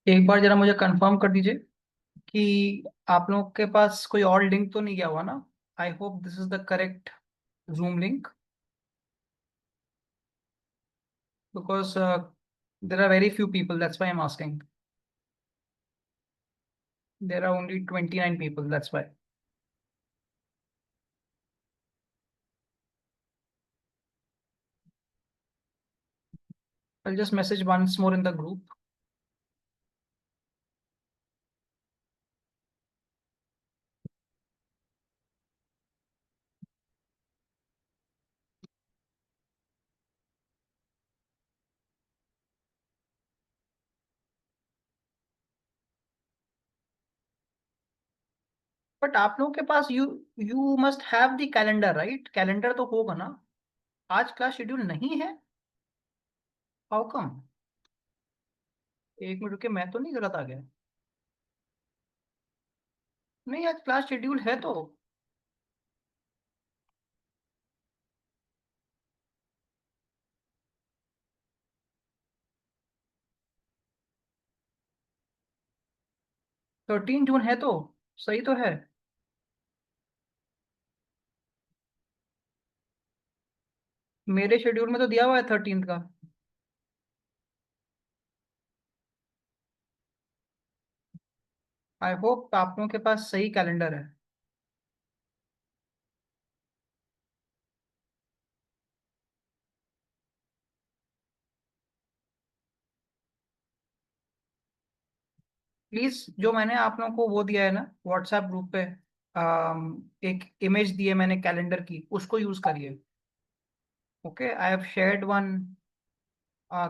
एक बार जरा मुझे कंफर्म कर दीजिए कि आप लोगों के पास कोई और लिंक तो नहीं गया हुआ ना। I hope this is the correct Zoom link because there are very few people, that's why I am asking. There are only 29 people, that's why. I'll just message once more in the group. But आप लोगों के पास you must have the calendar, right? Calendar तो होगा ना। आज class schedule नहीं है? How come? एक मिनट रुके, मैं तो नहीं गलत आ गया? नहीं, आज क्लास शेड्यूल है तो। 13 जून है तो। सही तो है। मेरे शेड्यूल में तो दिया हुआ है 13 का। आई होप आप लोगों के पास सही कैलेंडर है। प्लीज, जो मैंने आप लोगों को वो दिया है ना व्हाट्सएप ग्रुप पे, एक इमेज दी है मैंने कैलेंडर की, उसको यूज करिए। Okay, I have shared one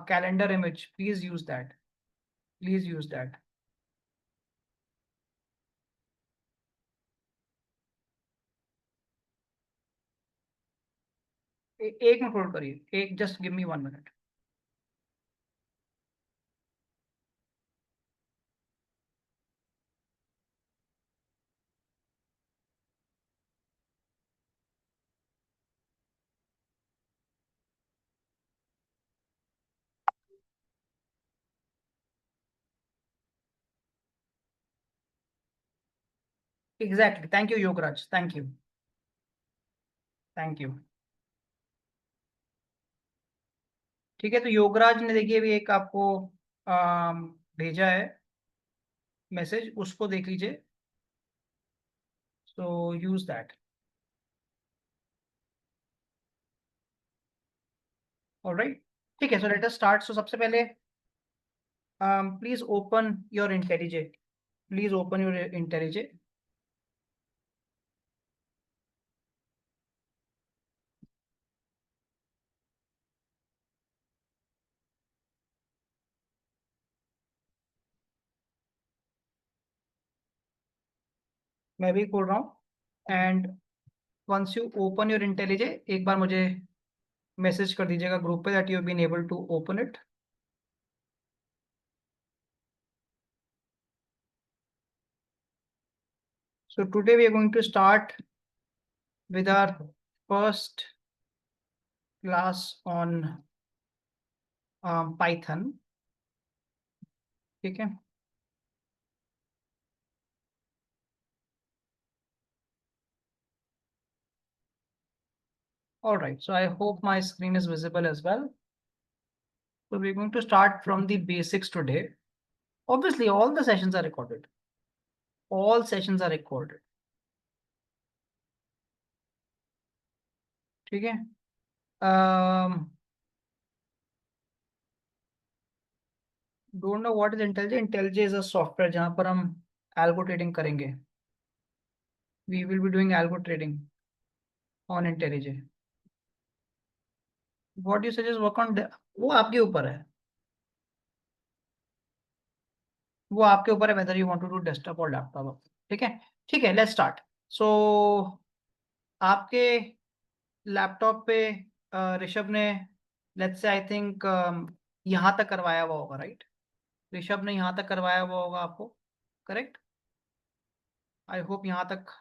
calendar image, please use that. Please use that. एक मिनट होल्ड करिए, एक just give me 1 minute. Exactly, thank you Yograj, thank you. Thank you. ठीक है, तो योगराज ने देखिए अभी एक आपको भेजा है मैसेज, उसको देख लीजिए। So use that. ऑलराइट। ठीक है, so let us start. So सबसे पहले please open your IntelliJ. Please open your IntelliJ. मैं भी खोल रहा हूँ। And once you open your IntelliJ, एक बार मुझे मैसेज कर दीजिएगा ग्रुप पे that you have been able to open it. So today we are going to start with our first class on Python. ठीक है। All right, so I hope my screen is visible as well. So we're going to start from the basics today. Obviously, all the sessions are recorded. All sessions are recorded. ठीक है। Don't know what is IntelliJ. IntelliJ is a software जहां पर हम algo trading करेंगे। We will be doing algo trading on IntelliJ. What you suggest work on, वो आपके ऊपर है। वो आपके ऊपर है whether you want to do desktop और लैपटॉप। ठीक है। ठीक है, लेट्स स्टार्ट। सो आपके लैपटॉप पे ऋषभ ने, लेट्स से आई थिंक यहाँ तक करवाया हुआ होगा, राइट? ऋषभ ने यहाँ तक करवाया हुआ होगा आपको, करेक्ट? आई होप यहाँ तक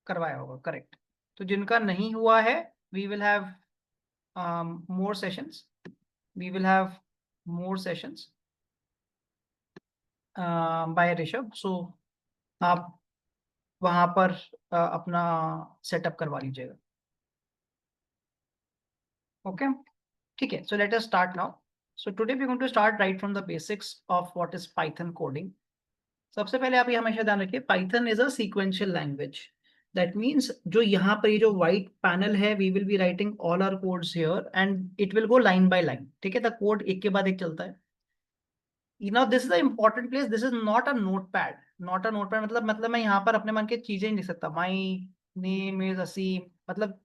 करवाया होगा, करेक्ट। तो जिनका नहीं हुआ है, we will have more sessions. We will have more sessions. Bye Rishabh. सो आप वहां पर अपना सेटअप करवा लीजिएगा। ओके, ठीक है। So let us start now. So today we going to start right from the basics of what is Python coding. सबसे पहले आप ये हमेशा ध्यान रखिए, Python is a sequential language. That means जो यहाँ पर ये जो व्हाइट पैनल है, we will be writing all our codes here and it will go line by line. ठीक है, द कोड एक के बाद एक चलता है। Now this is the important place. This is not a notepad. Not a notepad मतलब मैं यहाँ पर अपने मन की चीजें नहीं लिख सकता। My name is Asim, मतलब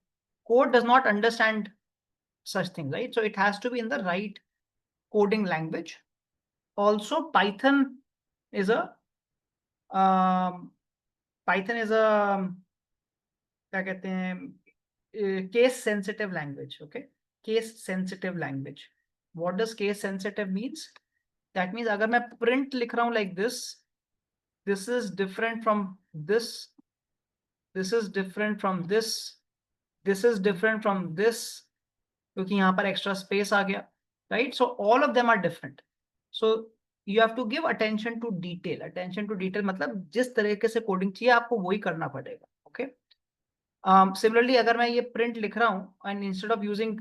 code does not understand such things, right? So it has to be in the right coding language. Also, is a um, Python is a क्या कहते हैं, case sensitive language. Okay, case sensitive language. What does case sensitive means? That means अगर मैं print लिख रहा हूँ like this is different from this is different from this is different from this, क्योंकि यहाँ पर एक्स्ट्रा स्पेस आ गया, right? So all of them are different. So you have to give attention to detail. Attention to detail मतलब जिस तरीके से coding चाहिए आपको वही करना पड़ेगा। ओके, सिमिलरली अगर मैं ये प्रिंट लिख रहा हूँ and instead of using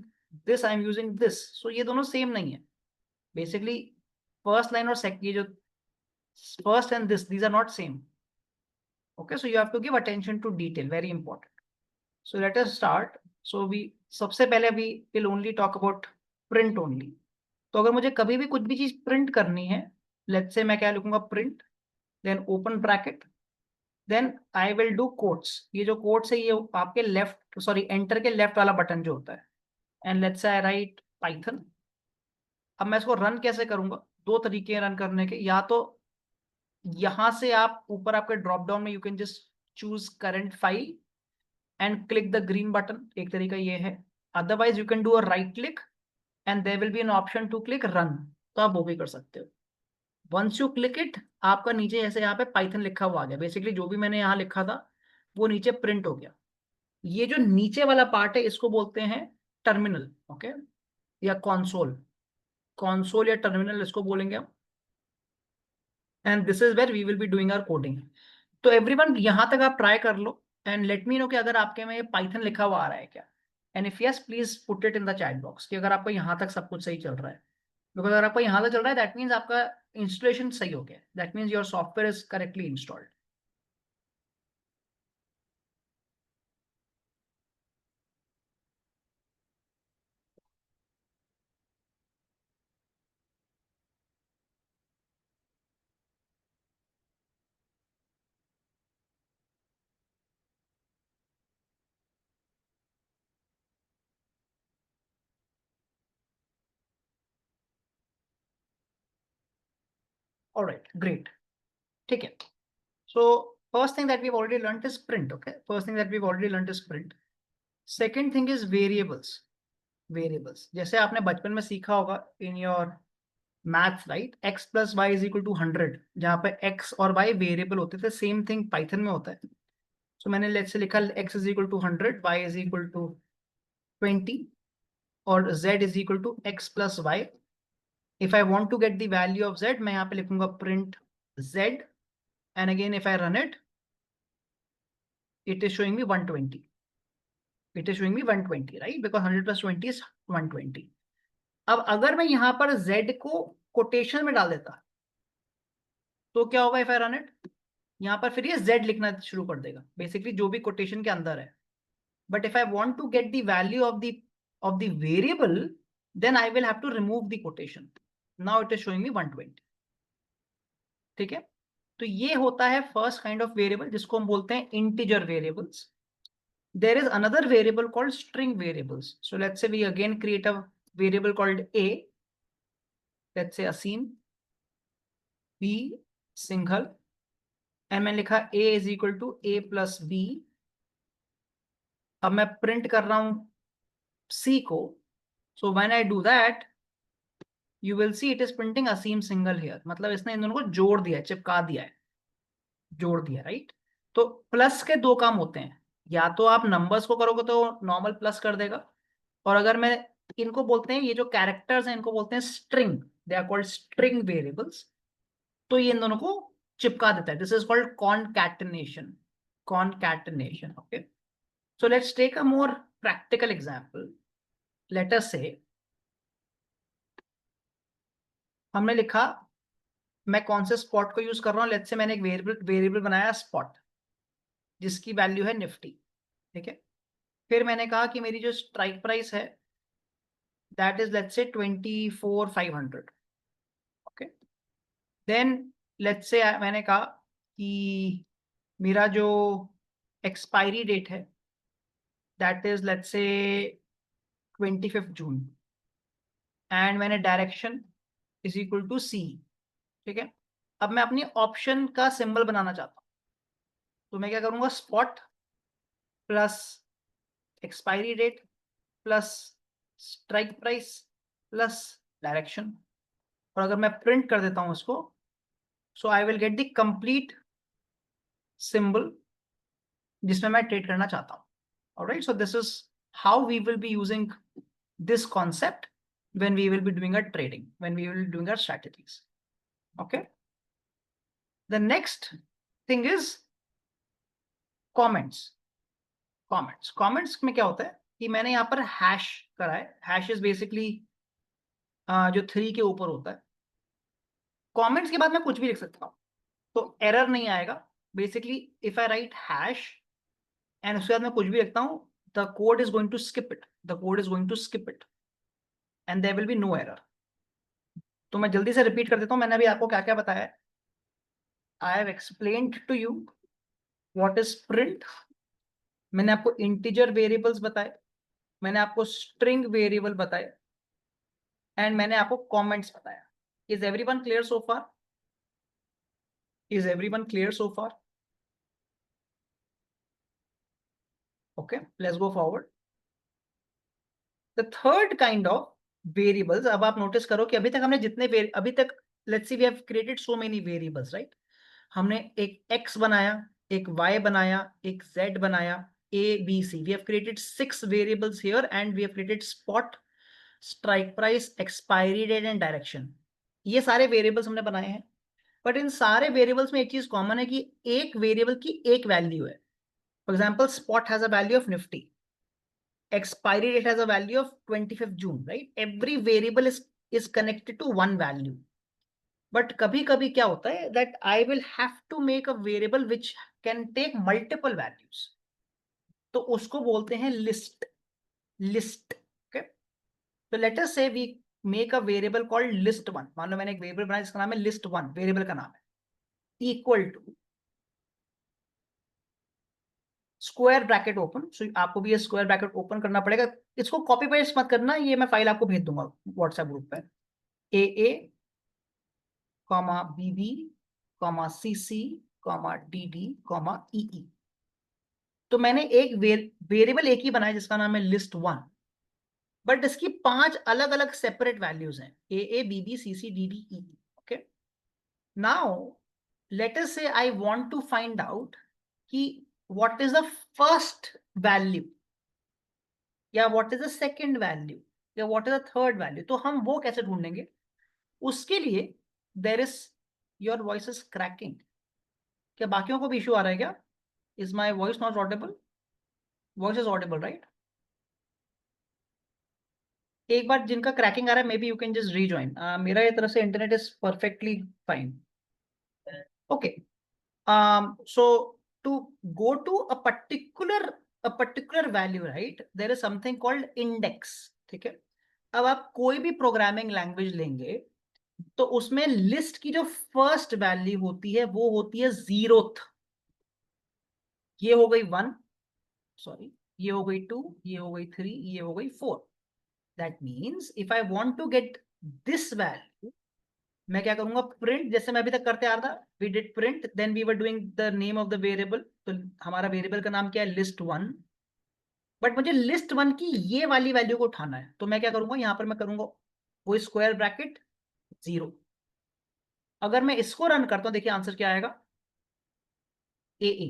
this I am using this, so ये दोनों सेम नहीं है। बेसिकली फर्स्ट लाइन और सेकंड, ये जो first and this, these are not same. Okay, so you have to give attention to detail, very important. So let us start. So we सबसे पहले we will only talk about print only. तो अगर मुझे कभी भी कुछ भी चीज प्रिंट करनी है, let's say मैं क्या लिखूंगा, print then open bracket then I will do quotes. ये जो quotes है ये आपके लेफ्ट, सॉरी एंटर के लेफ्ट वाला बटन जो होता है, and let's say I write Python. अब मैं इसको रन कैसे करूंगा? दो तरीके हैं रन करने के। या तो यहां से आप ऊपर आपके ड्रॉप डाउन में you can just choose current file and click the green button, एक तरीका ये है। Otherwise you can do a right click and there will be an option to click run, तो आप वो भी कर सकते हो। वंस यू क्लिक इट, आपका नीचे ऐसे यहाँ पे पाइथन लिखा हुआ आ गया। बेसिकली जो भी मैंने यहाँ लिखा था वो नीचे प्रिंट हो गया। ये जो नीचे वाला पार्ट है इसको बोलते हैं टर्मिनल। ओके, या कॉन्सोल। कॉन्सोल या टर्मिनल इसको बोलेंगे हम। And this is where we will be doing our coding. तो एवरीवन यहां तक आप ट्राई कर लो एंड लेट मी नो कि अगर आपके में ये पाइथन लिखा हुआ आ रहा है क्या। And if yes, please put it in the chat box कि अगर आपको यहां तक सब कुछ सही चल रहा है। बिकॉज अगर आपको यहां तक चल रहा है दैट मीन्स आपका इंस्टॉलेशन सही हो गया, that means your software is correctly installed. Alright, great, ठीक है। So first thing that we already learned is print. Okay, first thing that we already learned is print. Second thing is variables. Variables जैसे आपने बचपन में सीखा होगा in your maths, right? X plus Y is equal to 100, जहां पे x और Y variable होते थे। सेम थिंग पाइथन में होता है। सो मैंने लेट्स से लिखा x is equal to 100, y is equal to 20 और z is equal to x plus Y. If I want to get the value of z, मैं यहाँ पे लिखूंगा print z and again if I run it is showing me 120। It is showing me 120, right? Because 100 plus 20 is 120। अब अगर मैं यहाँ पर z को कोटेशन में डाल देता तो क्या होगा? इफ आई रन इट, यहाँ पर फिर ये z लिखना शुरू कर देगा, बेसिकली जो भी कोटेशन के अंदर है। But if I want to get the value of the variable, then I will have to remove the quotation. Now it is showing me 120. ठीक है, तो ये होता है फर्स्ट काइंड ऑफ वेरिएबल जिसको हम बोलते हैं integer variables. There is another variable called string variables. So let's say we again create a variable called a. Let's say Asim b single and मैंने लिखा a is equal to a plus b. अब मैं print कर रहा हूं c को। So when I do that, you will see it is printing Asim single here. मतलब इसने इन दोनों को जोड़ दिया है, चिपका दिया है, जोड़ दिया, राइट? तो प्लस के दो काम होते हैं, या तो आप नंबर्स को करोगे तो नॉर्मल प्लस कर देगा, और अगर मैं इनको बोलते हैं, ये जो कैरेक्टर्स हैं इनको बोलते हैं string. They are called string variables. तो ये इन दोनों को चिपका देता है. This is called concatenation. Concatenation. Okay. So let's take a more practical example. Let us say हमने लिखा, मैं कौन से स्पॉट को यूज कर रहा हूं. लेट्स से मैंने एक वेरिएबल बनाया स्पॉट, जिसकी वैल्यू है निफ्टी. ठीक है. फिर मैंने कहा कि मेरी जो स्ट्राइक प्राइस है that is let's say 24,500. Okay. Then let's say मैंने कहा कि मेरा जो एक्सपायरी डेट है that is let's say 25 June and मैंने डायरेक्शन इज इक्वल टू सी. ठीक है. अब मैं अपनी ऑप्शन का सिंबल बनाना चाहता हूं, तो मैं क्या करूंगा, spot plus expiry date plus strike price plus direction. और अगर मैं प्रिंट कर देता हूं इसको, so I will get the complete symbol जिसमें मैं ट्रेड करना चाहता हूं. Alright. So this is how we will be using this concept when we will be doing our trading, when we will be doing our strategies. Okay. The next thing is comments. Comments में क्या होता है कि मैंने यहाँ पर hash करा है. हैश इज बेसिकली जो 3 के ऊपर होता है. कमेंट्स के बाद मैं कुछ भी लिख सकता हूँ, तो एरर नहीं आएगा. Basically if I write hash and उसके बाद मैं कुछ भी लिखता हूँ, the code is going to skip it. The code is going to skip it and there will be no error. तो मैं जल्दी से रिपीट कर देता हूँ. मैंने अभी आपको क्या क्या बताया है. I have explained to you what is print. मैंने आपको इंटीजर वेरिएबल्स बताए, मैंने आपको स्ट्रिंग वेरिएबल बताए एंड मैंने आपको कमेंट्स बताया. Is everyone clear so far? Is everyone clear so far? Okay, let's go forward. The third kind of variables. अब आप नोटिस करो कि अभी तक हमने अभी तक let's see we have created so many variables, right. हमने एक x बनाया, एक y बनाया, एक z बनाया, a b c. we have created 6 variables here and we have created spot, strike price, expiry date and direction. ये सारे variables हमने बनाए हैं. बट इन सारे वेरिएबल्स में एक चीज कॉमन है कि एक वेरिएबल की एक वैल्यू है. For example spot has a value of Nifty, expiry date has a value of 25th June, right? Every variable is connected to one value. But कभी कभी क्या होता है that I will have to make a variable which can take multiple values. तो उसको बोलते हैं list. Okay. So let us say we make a variable called list1. मान लो मैंने एक वेरिएबल बनाया जिसका नाम है list1, वेरिएबल का नाम है, equal to square bracket open. So आपको भी ये स्क्वायर ब्रैकेट ओपन करना पड़ेगा. इसको कॉपी पेस्ट मत करना, ये मैं फाइल आपको भेज दूंगा व्हाट्सएप ग्रुप पे. AA comma BB comma CC comma DD comma EE. तो मैंने एक वेरिएबल एक ही बनाया जिसका नाम है list1, बट इसकी 5 अलग अलग सेपरेट वैल्यूज हैं, AA BB CC DD EE. Okay. Now let us say I want to find out कि what is the first value या what is the second value या what is the third value. तो हम वो कैसे ढूंढेंगे? उसके लिए there is your voice is cracking. क्या बाकियों को भी इशू आ रहा है क्या? Is my voice not audible? Voice is audible, right? एक बार जिनका क्रैकिंग आ रहा है may be you can just rejoin. मेरा ये तरफ से internet is perfectly fine. Okay. So to go to a particular value, right, there is something called index. ठीक है. अब आप कोई भी प्रोग्रामिंग लैंग्वेज लेंगे तो उसमें लिस्ट की जो फर्स्ट वैल्यू होती है वो होती है 0th. ये हो गई 1, सॉरी, ये हो गई 2, ये हो गई 3, ये हो गई 4. That means if I want to get this value, मैं क्या करूंगा, प्रिंट. जैसे मैं अभी तक करते आ रहा था, we did print, then we were doing the name of the variable. तो हमारा वेरिएबल का नाम क्या है, list1. बट मुझे list1 की ये वाली वैल्यू को उठाना है, तो मैं क्या करूंगा, यहां पर मैं करूंगा वो स्क्वायर ब्रैकेट 0. अगर मैं इसको रन करता हूं, देखिए आंसर क्या आएगा, AA.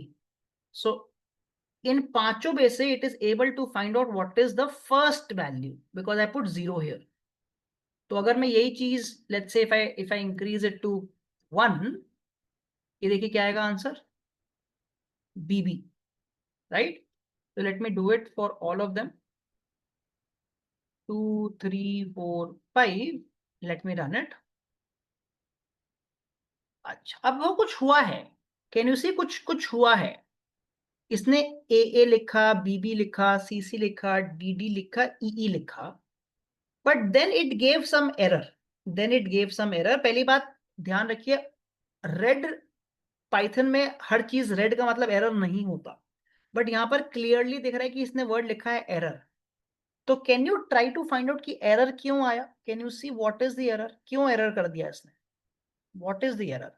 सो इन पांचों में से it is able to find out what is the first value because I put 0 here. तो अगर मैं यही चीज let's say if I increase it to 1, ये देखिए क्या आएगा answer, BB, right? So let me do it for all of them. 2, 3, 4, 5. Let me run it. अच्छा, अब वो कुछ हुआ है, कैन यू सी, कुछ कुछ हुआ है। इसने ए लिखा, बीबी लिखा, सीसी लिखा, डीडी लिखा, ई लिखा, but then it gave some error. पहली बात ध्यान रखिए, रेड पाइथन में हर चीज रेड का मतलब एरर नहीं होता, बट यहां पर क्लियरली दिख रहा है कि इसने वर्ड लिखा है एरर। तो can you try to find out कि एरर क्यों आया? Can you see what is the error, क्यों एरर कर दिया इसने? What is the error?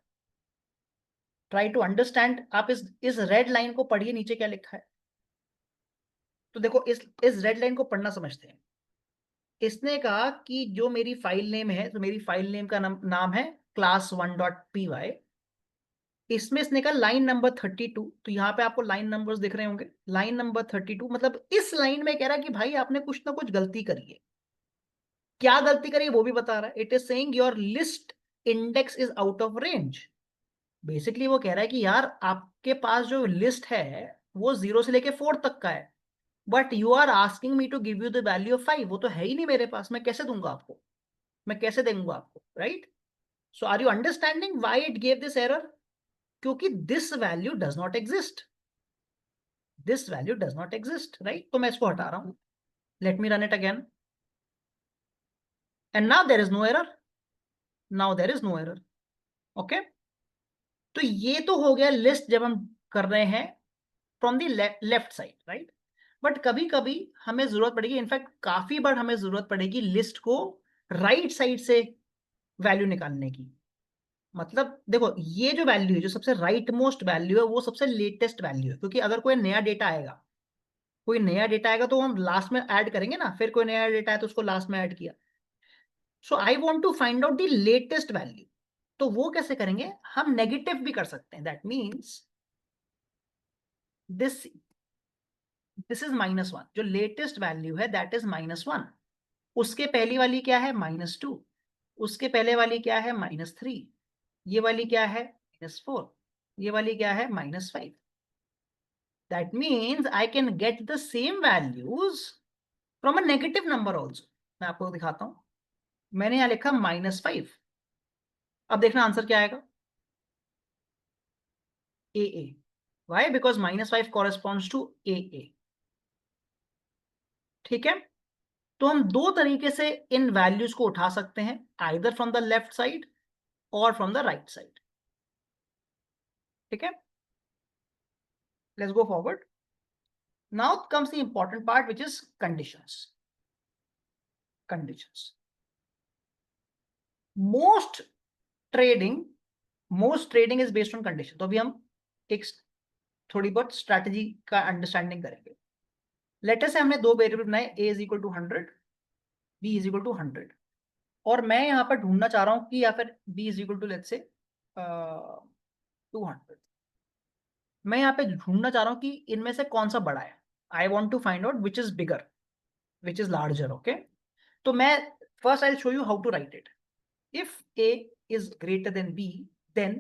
Try to understand. आप इस रेड लाइन को पढ़िए, नीचे क्या लिखा है। तो देखो, इस रेड लाइन को पढ़ना समझते हैं। इसने कहा कि जो मेरी फाइल नेम है, तो मेरी फाइल नेम का नाम है class1.py। इसमें इसने कहा लाइन नंबर 32। तो यहाँ पे आपको लाइन नंबर्स दिख रहे होंगे, लाइन नंबर 32, मतलब इस लाइन में कह रहा है कि भाई आपने कुछ ना कुछ गलती करी है। क्या गलती करी है वो भी बता रहा है। It is saying your list index is out of range. Basically वो कह रहा है कि यार आपके पास जो लिस्ट है वो 0 से लेके 4 तक का है, but you are asking me to give you the value of 5। वो तो है ही नहीं मेरे पास, मैं कैसे दूंगा आपको, मैं कैसे दूंगा आपको, right? So are you understanding why it gave this error? क्योंकि this value does not exist, this value does not exist, right? तो मैं इसको हटा रहा हूं। Let me run it again, and now there is no error, now there is no error. Okay, तो ये तो हो गया लिस्ट जब हम कर रहे हैं from the left side, right? But कभी कभी हमें जरूरत पड़ेगी, इनफैक्ट काफी बार हमें जरूरत पड़ेगी लिस्ट को राइट साइड से वैल्यू निकालने की। मतलब देखो, ये जो वैल्यू है, जो सबसे राइट मोस्ट वैल्यू है, वो सबसे लेटेस्ट वैल्यू है, क्योंकि अगर कोई नया डेटा आएगा तो हम लास्ट में ऐड करेंगे ना, फिर कोई नया डेटा है तो उसको लास्ट में ऐड किया। So I want to find out the latest value. तो वो कैसे करेंगे? हम नेगेटिव भी कर सकते हैं। That means this this is -1, जो लेटेस्ट वैल्यू है दैट इज -1। उसके पहली वाली क्या है? -2। उसके पहले वाली क्या है? -3। ये वाली क्या है? -4। ये वाली क्या है? -5। That means I can get the same values from a negative number also. मैं आपको दिखाता हूं, मैंने यहां लिखा -5। अब देखना आंसर क्या आएगा, AA। Why? Because -5 corresponds to AA। ठीक है, तो हम दो तरीके से इन वैल्यूज को उठा सकते हैं, either from the left side और फ्रॉम द राइट साइड। ठीक है, let's go forward. Now comes the important part which is conditions. Conditions, most trading most trading is based on condition. तो अभी हम एक थोड़ी बहुत स्ट्रैटेजी का अंडरस्टैंडिंग करेंगे। लेटर से हमने दो वेरिएबल बनाए, a is equal to 100, b is equal to 100, और मैं यहां पर ढूंढना चाह रहा हूं कि या फिर b is equal to let's say 200। मैं यहाँ पे ढूंढना चाह रहा हूँ कि इनमें से कौन सा बड़ा है। I want to find out which is bigger, which is larger. Okay, तो मैं first I show you how to write it. If a is greater than b, then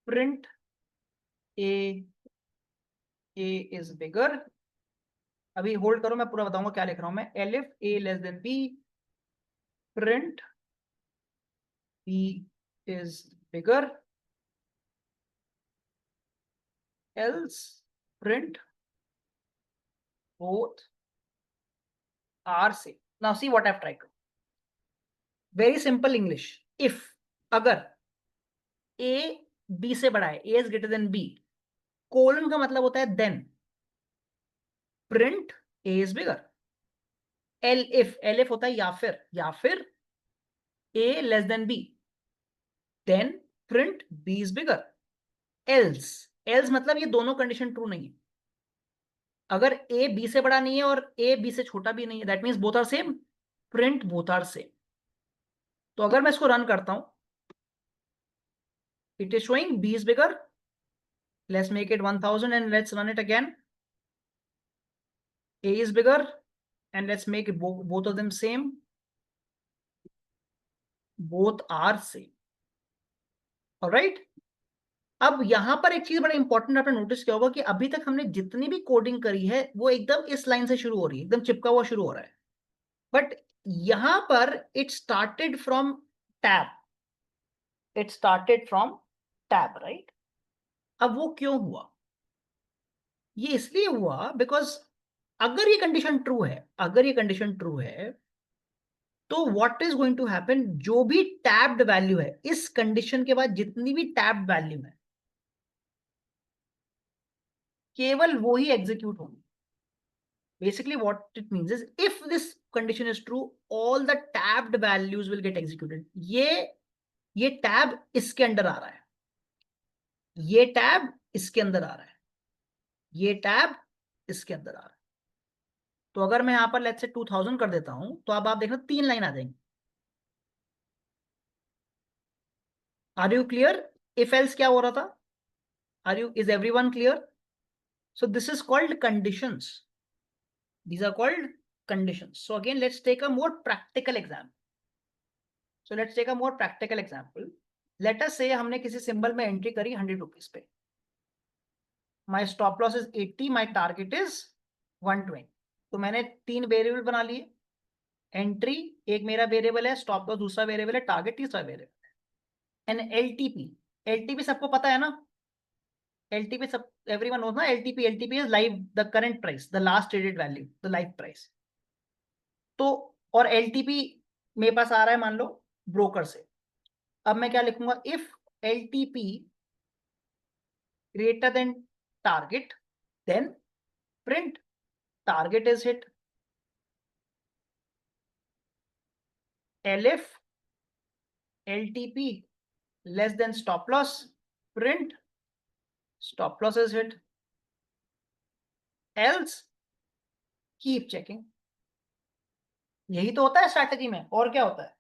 print a is bigger। अभी hold करो, मैं पूरा बताऊंगा क्या लिख रहा हूं मैं। elif a less than b, print b is bigger, else print both are same। now see what I've tried to, very simple English। if, अगर a b से बड़ा है, a is greater than b, colon का मतलब होता है then, print a is bigger। Elif होता है या फिर a less than b, then print b is bigger। Else मतलब ये दोनों कंडीशन ट्रू नहीं है। अगर a b से बड़ा नहीं है और a b से छोटा भी नहीं है, that means both are same, print both are same. तो अगर मैं इसको रन करता हूं, it is showing b is bigger। Let's make it 1000 and let's run it again. a is bigger and let's make it both of them same, both are same। Alright. अब यहां पर एक चीज बड़ा इंपॉर्टेंट आपने notice किया होगा कि अभी तक हमने जितनी भी कोडिंग करी है वो एकदम इस लाइन से शुरू हो रही है, एकदम चिपका हुआ शुरू हो रहा है। बट यहां पर it started from tab, it started from tab, right. अब वो क्यों हुआ? ये इसलिए हुआ बिकॉज अगर ये कंडीशन ट्रू है, अगर ये कंडीशन ट्रू है, तो what is going to happen, जो भी टैब्ड वैल्यू है इस कंडीशन के बाद, जितनी भी टैब्ड वैल्यू है केवल वो ही एग्जीक्यूट होंगी। Basically what it means is if this condition is true, all the tabbed values will get executed. ये टैब इसके अंदर आ रहा है, ये टैब इसके अंदर आ रहा है, ये टैब इसके अंदर आ रहा है। तो अगर मैं यहां पर लेट्स से 2000 कर देता हूं तो अब आप देखना 3 लाइन आ जाएंगी। Are you clear? If else क्या हो रहा था? Are you, is everyone clear? So this is called conditions, these are called conditions. So again let's take a more practical example. So let's take a more practical example. Let us say हमने किसी symbol में entry करी 100 rupees पे, माई stop loss is 80, my target is 120। तो मैंने 3 variable बना लिए, entry एक मेरा वेरिएबल है, स्टॉप लॉस दूसरा वेरिएबल है, टारगेट तीसरा वेरिएबल है। एंड एलटीपी, एलटीपी सबको पता है ना, एलटीपी सब एवरीवन नोज ना, LTP is live the current price, the last traded value, the live price. तो और एलटीपी मेरे पास आ रहा है मान लो ब्रोकर से। अब मैं क्या लिखूंगा, if LTP greater than target, then print target is hit. Elif LTP less than stop loss, print stop loss is hit. Else keep checking. यही तो होता है स्ट्रैटेजी में, और क्या होता है?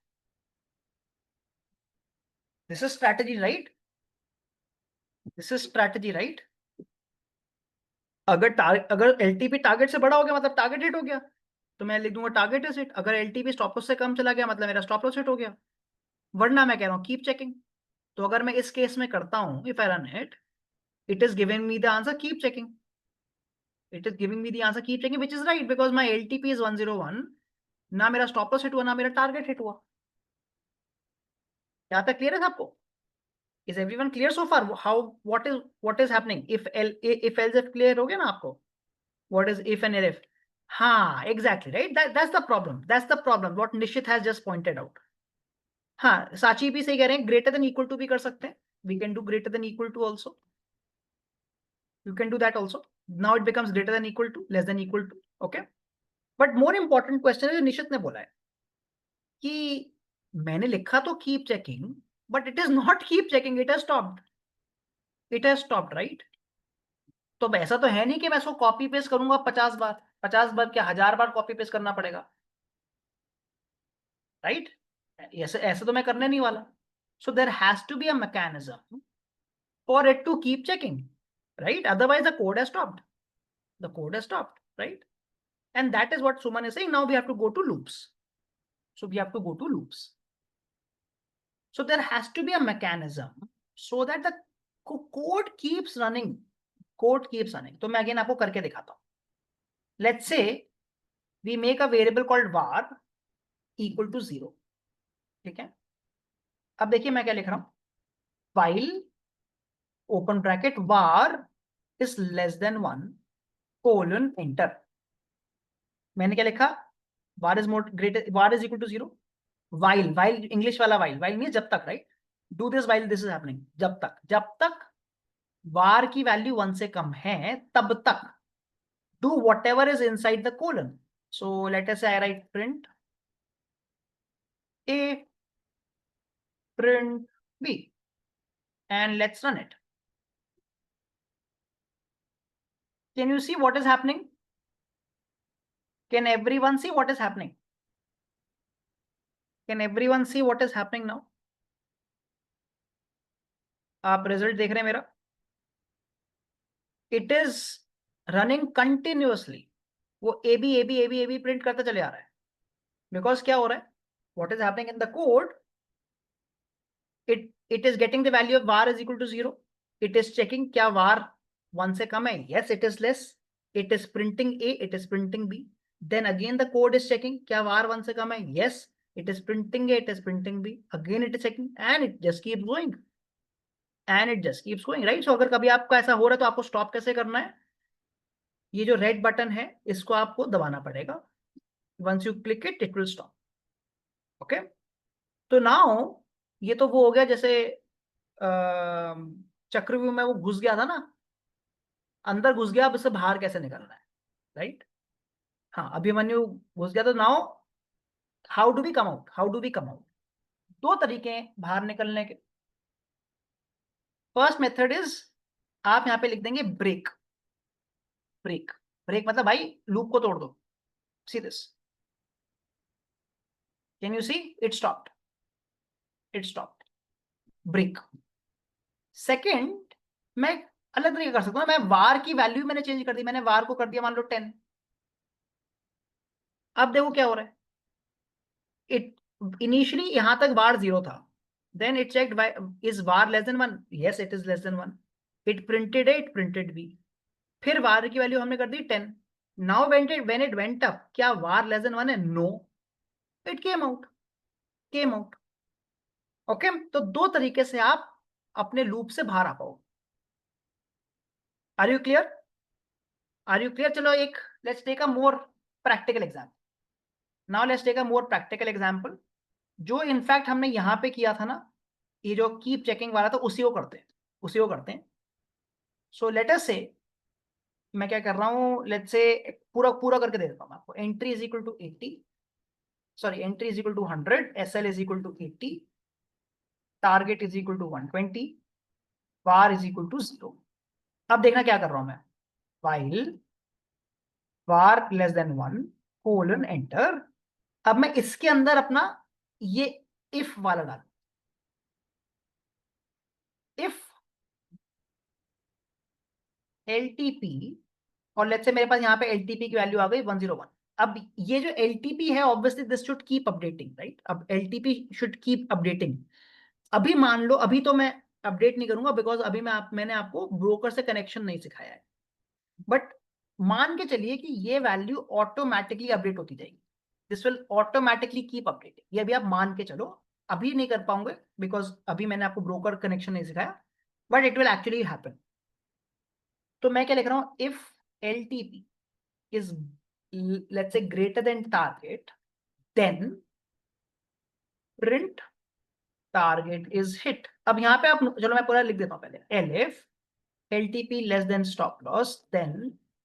This is strategy right, this is strategy right. अगर एलटीपी टारगेट से बड़ा हो गया मतलब टारगेट हिट हो गया, तो मैं लिख दूंगा टारगेट इज हिट। अगर एलटीपी स्टॉप लॉस से कम चला गया मतलब मेरा स्टॉप लॉस हिट हो गया, वरना मैं कह रहा हूं कीप चेकिंग। तो अगर मैं इस केस में करता हूं, if I run it, it is giving me the answer keep checking, it is giving me the answer keep checking, which is right because my LTP is 101, ना मेरा स्टॉप लॉस हिट हुआ ना मेरा target hit हुआ। यहाँ तक clear है आपको? Is everyone clear so far how what is happening? If else if clear हो गया ना आपको? What is if and if? हाँ exactly right, that's the problem, that's the problem what Nishchit has just pointed out. हाँ साची भी सही कह रहे हैं, ग्रेटर देन इक्वल टू भी कर सकते हैं, we can do greater than equal to also, you can do that also. Now it becomes greater than equal to, less than equal to, okay. But more important question है जो निशित ने बोला है कि मैंने लिखा तो keep checking, but it is not keep checking, it has stopped, it has stopped right. तो अब ऐसा तो है नहीं कि मैं इसको कॉपी पेस्ट करूंगा 50 बार, 50 बार क्या 1000 बार कॉपी पेस्ट करना पड़ेगा, राइट? ऐसे ऐसे तो मैं करने नहीं वाला। So there has to be a mechanism for it to keep checking, right? Otherwise the code has stopped, the code has stopped, right? And that is what Suman is saying. Now we have to go to loops. So we have to go to loops. So there has to be a mechanism so that the code keeps running. Code keeps running. तो मैं again आपको करके दिखाता हूँ. Let's say we make a variable called var equal to 0. ठीक है? अब देखिए मैं क्या लिख रहा हूँ. While open bracket var is less than 1 colon enter. मैंने क्या लिखा? var is more greater, var is equal to 0. while English वाला while मीन्स जब तक, right? Do this while this is happening, जब तक var की वैल्यू 1 से कम है तब तक do whatever is inside the colon. So let us say I write print a, print b, and let's run it. Can you see what is happening? Can everyone see what is happening? Can everyone see what is happening now? आप result देख रहे हैं मेरा? It is running continuously, वो A B A B A B A B print करता चले आ रहा है। बिकॉज क्या हो रहा है, what is happening in the code, it is getting the value of var is equal to 0. It is checking क्या var 1 से कम है, yes it is less. It is printing a, it is printing b. Then again the code is checking क्या var 1 से कम है, yes it is printing a, it is printing b. Again it is checking and it just keeps going and it just keeps going, right? So अगर कभी आपका ऐसा हो रहा है तो आपको स्टॉप कैसे करना है, ये जो रेड बटन है इसको आपको दबाना पड़ेगा. Once you click it, it will stop. Okay? तो नाउ ये तो वो हो गया जैसे चक्रव्यूह में वो घुस गया था ना, अंदर घुस गया, अब इससे बाहर कैसे निकलना है, राइट? हाँ, अभिमन्यु घुस गया, तो now how do we come out, how do we come out? दो तरीके हैं बाहर निकलने के. फर्स्ट मेथड इज आप यहां पे लिख देंगे ब्रेक. ब्रेक, ब्रेक मतलब भाई लूप को तोड़ दो. See this, can you see? It stopped, it stopped. Break. Second, मैं अलग तरीके कर सकता हूं. मैं वार की वैल्यू मैंने चेंज कर दी, मैंने वार को कर दिया मान लो 10. अब देखो क्या हो रहा है. इट इनिशियली यहां तक var 0 था, then it checked is var less than 1, yes it is less than 1. it printed a, it printed b. फिर var की वैल्यू हमने कर दी 10. now when it went up, क्या var less than 1 है? no, it came out. Okay तो दो तरीके से आप अपने लूप से बाहर आ पाओ. Are you clear? Are you clear? चलो एक let's take a more practical example. Now let's take a more practical example. जो इनफैक्ट हमने यहां पे किया था ना, ये जो कीप चेकिंग वाला था, उसी को करते हैं, उसी को करते हैं. सो लेट अस से मैं क्या कर रहा हूं, लेट्स से पूरा पूरा करके दे देता हूं आपको. Entry is equal to 80, sorry entry is equal to 100, SL is equal to 80, target is equal to 120, var is equal to 0. अब देखना क्या कर रहा हूं मैं. while var less than 1 colon enter. अब मैं इसके अंदर अपना ये इफ वाला डाल. इफ एलटीपी, और लेट्स से मेरे पास यहाँ पे एलटीपी की वैल्यू आ गई 101. अब ये जो एलटीपी है obviously this should keep updating, right? अब एलटीपी शुड कीप अपडेटिंग. अभी मान लो अभी तो मैं अपडेट नहीं करूंगा बिकॉज अभी मैंने आपको ब्रोकर से कनेक्शन नहीं सिखाया है. बट मान के चलिए कि ये वैल्यू ऑटोमेटिकली अपडेट होती जाएगी. This will automatically keep updating. ये अभी आप मान के चलो. अभी नहीं कर पाऊंगे बिकॉज अभी मैंने आपको ब्रोकर कनेक्शन नहीं सिखाया, but it will actually happen. तो मैं क्या लिख रहा हूं, if LTP is let's say greater than target, then print target is hit. अब यहां पे आप चलो मैं पूरा लिख देता हूं पहले. elif LTP less than stop loss, then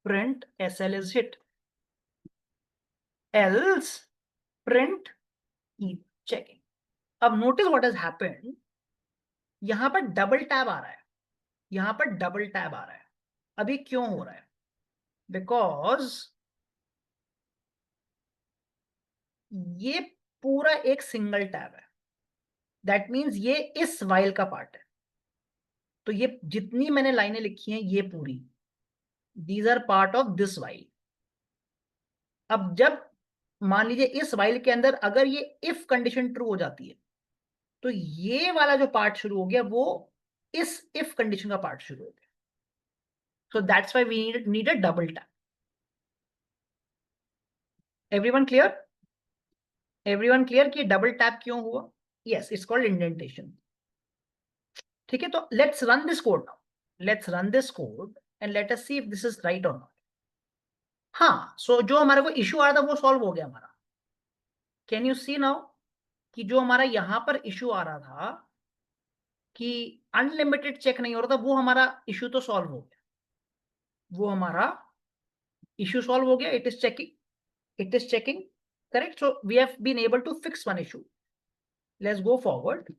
print SL is hit, else print keep checking. अब notice what has happened. यहां पर डबल टैब आ रहा है, यहां पर डबल टैब आ रहा है. अभी क्यों हो रहा है? बिकॉज ये पूरा एक सिंगल टैब है. दैट मीन्स ये इस वाइल का पार्ट है. तो ये जितनी मैंने लाइनें लिखी हैं ये पूरी, these are part of this while. अब जब मान लीजिए इस वाइल के अंदर अगर ये इफ कंडीशन ट्रू हो जाती है, तो ये वाला जो पार्ट शुरू हो गया वो इस इफ कंडीशन का पार्ट शुरू हो गया. So that's why we need a double tap. Everyone clear? Everyone clear कि डबल टैप क्यों हुआ? Yes, it's called indentation. ठीक है, तो let's run this code now. Let's run this code and let us see if this is right और not. हाँ, so जो हमारे को इश्यू आ रहा था वो सॉल्व हो गया हमारा. कैन यू सी नाउ कि जो हमारा यहां पर इश्यू आ रहा था कि अनलिमिटेड चेक नहीं हो रहा था, वो हमारा इश्यू तो सॉल्व हो गया. वो हमारा इश्यू सॉल्व हो गया. It is checking, it is checking. Correct. So we have been able to fix one issue. Let's go forward.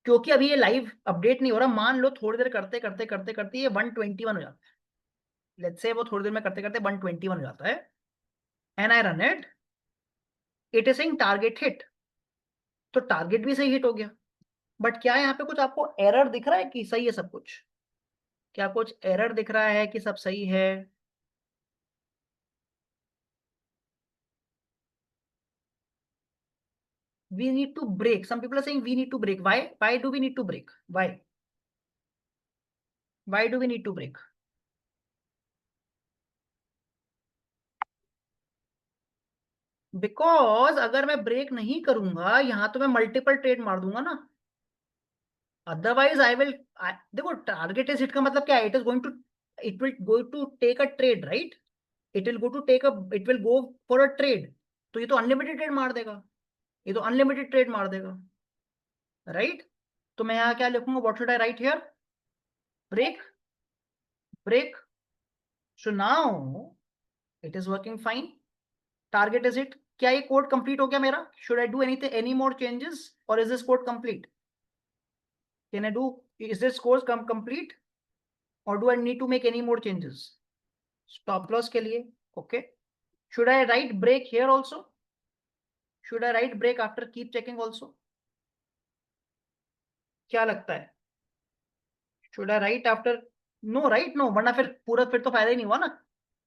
क्योंकि अभी ये लाइव अपडेट नहीं हो रहा, मान लो थोड़ी देर करते करते करते करते ये 121 हो जाता है. लेट्स से वो थोड़ी देर में करते करते 121 हो जाता है and I run it. It is saying target hit. तो टारगेट भी सही हिट हो गया. बट क्या यहाँ पे कुछ आपको एरर दिख रहा है कि सही है सब कुछ? क्या कुछ एरर दिख रहा है कि सब सही है? we need to break. Some people are saying we need to break. Why do we need to break? Why do we need to break? Because अगर मैं ब्रेक नहीं करूंगा यहां तो मैं मल्टीपल ट्रेड मार दूंगा ना. अदरवाइज आई विल, देखो टारगेट इज हिट का मतलब क्या है? It will go to take a trade, right? It will go for a trade. तो ये तो अनलिमिटेड ट्रेड मार देगा. ये तो अनलिमिटेड ट्रेड मार देगा, राइट? तो मैं यहाँ क्या लिखूंगा? What should I write here? Break. Break. So now it is working fine. Target is hit. क्या ये कोड कंप्लीट हो गया मेरा? Should I do anything, any more changes, और is this code complete? Can I do, is this course complete, or do I need to make any more changes? Stop loss के लिए, okay. Should I write break here also? Should I write break after keep checking also? क्या लगता है? Should I write after? No, right? No, वरना फिर तो फायदा ही नहीं हुआ ना.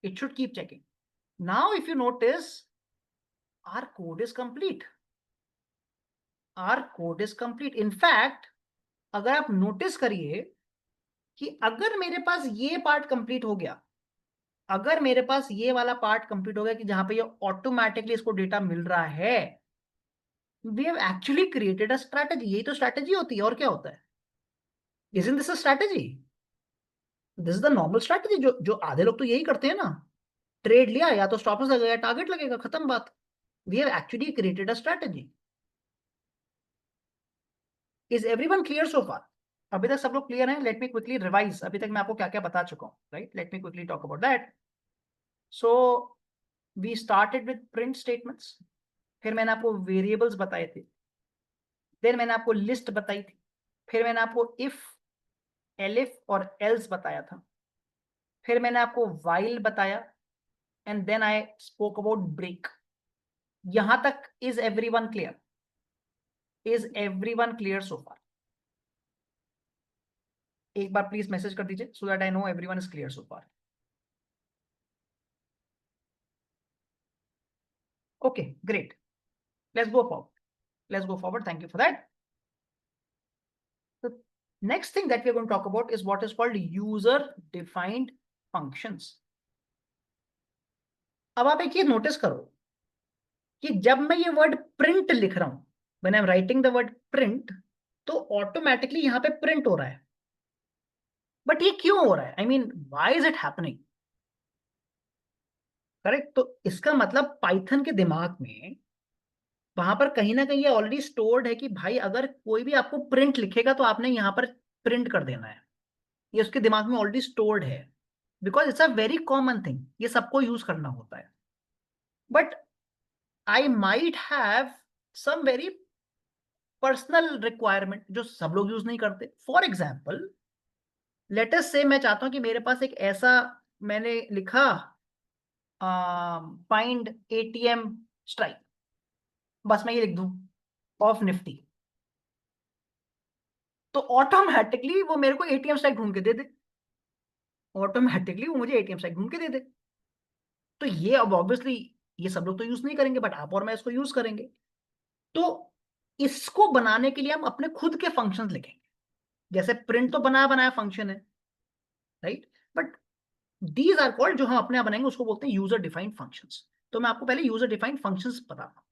It should keep checking. Now if you notice, our code is complete. Our code is complete. In fact, अगर आप नोटिस करिए कि अगर मेरे पास ये पार्ट कंप्लीट हो गया, अगर मेरे पास ये वाला पार्ट कंप्लीट हो गया कि जहां पे ये ऑटोमेटिकली इसको डेटा मिल रहा है, we have actually created a strategy. यही तो स्ट्रैटेजी होती है, और क्या होता है? Isn't this a strategy? This is the normal strategy. जो जो आधे लोग तो यही करते हैं ना. ट्रेड लिया, या तो स्टॉप लॉस लगेगा, टारगेट लगेगा, खत्म बात. We have actually created a strategy. Is everyone clear so far? अभी तक सब लोग क्लियर हैं? लेट मी क्विकली रिवाइज अभी तक मैं आपको क्या क्या बता चुका हूं, right? Let me quickly talk about that. So we started with print statements. फिर मैंने आपको वेरिएबल्स बताए थे. देन मैंने आपको लिस्ट बताई थी. फिर मैंने आपको इफ, एलिफ और एल्स बताया था. फिर मैंने आपको वाइल बताया. And then I spoke about break. यहां तक is everyone clear? Is everyone clear so far? एक बार प्लीज मैसेज कर दीजिए so that I know everyone is clear so far. Okay, great. Let's go forward. Let's go forward. Thank you for that. The next thing that we're going to talk about is what is called user defined functions. अब आप एक ये notice करो कि जब मैं ये word print लिख रहा हूं, when I'm writing the word print, तो ऑटोमेटिकली यहां पे प्रिंट हो रहा है. बट ये क्यों हो रहा है? I mean why is it happening? Correct. तो इसका मतलब पाइथन के दिमाग में वहां पर कहीं ना कहीं ये ऑलरेडी स्टोर्ड है कि भाई अगर कोई भी आपको प्रिंट लिखेगा तो आपने यहां पर प्रिंट कर देना है. ये उसके दिमाग में ऑलरेडी स्टोर्ड है. Because it's a very common thing. ये सबको यूज करना होता है. But I might have some very personal requirement जो सब लोग यूज नहीं करते. फॉर एग्जाम्पल, लेट अस से मैं चाहता हूं कि मेरे पास एक ऐसा, मैंने लिखा फाइंड एटीएम स्ट्राइक. बस मैं ये लिख दूं ऑफ निफ्टी, तो ऑटोमेटिकली वो मेरे को एटीएम स्ट्राइक ढूंढ के दे दे. ऑटोमेटिकली वो मुझे एटीएम स्ट्राइक ढूंढ के दे दे. तो ये अब ऑब्वियसली ये सब लोग तो यूज नहीं करेंगे, बट आप और मैं इसको यूज करेंगे. तो इसको बनाने के लिए हम अपने खुद के फंक्शंस लिखेंगे. जैसे प्रिंट तो बनाया बनाया फंक्शन है, right? But these are called, जो हम अपने आप बनाएंगे उसको बोलते हैं यूजर डिफाइंड फंक्शंस. तो मैं आपको पहले यूजर डिफाइंड फंक्शंस बताता हूं.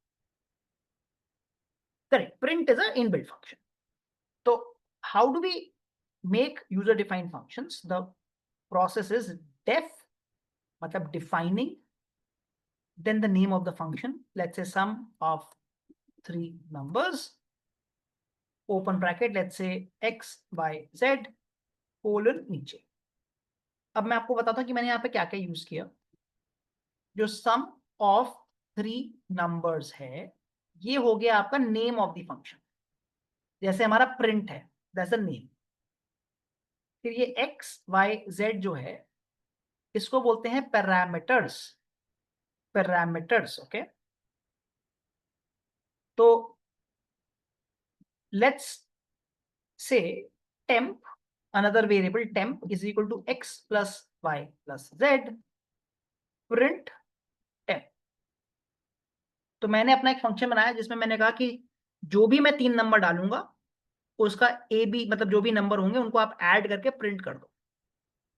Correct. Print is a inbuilt function. तो how do we make user defined functions? The process is def, मतलब defining, then the name of the function, let's say sum of three numbers, open bracket, let's say x y z colon नीचे. अब मैं आपको बताता हूं कि मैंने यहाँ पे क्या क्या यूज किया. जो सम ऑफ थ्री नंबर्स है, ये हो गया आपका नेम ऑफ द फंक्शन. जैसे हमारा प्रिंट है, दैट्स द नेम. फिर ये x y z जो है, इसको बोलते हैं पैरामीटर्स. Parameters, okay. तो let's say temp, another variable temp is equal to x plus y plus z, print temp. तो मैंने अपना एक फंक्शन बनाया जिसमें मैंने कहा कि जो भी मैं 3 नंबर डालूंगा उसका ए बी मतलब जो भी नंबर होंगे उनको आप ऐड करके प्रिंट कर दो.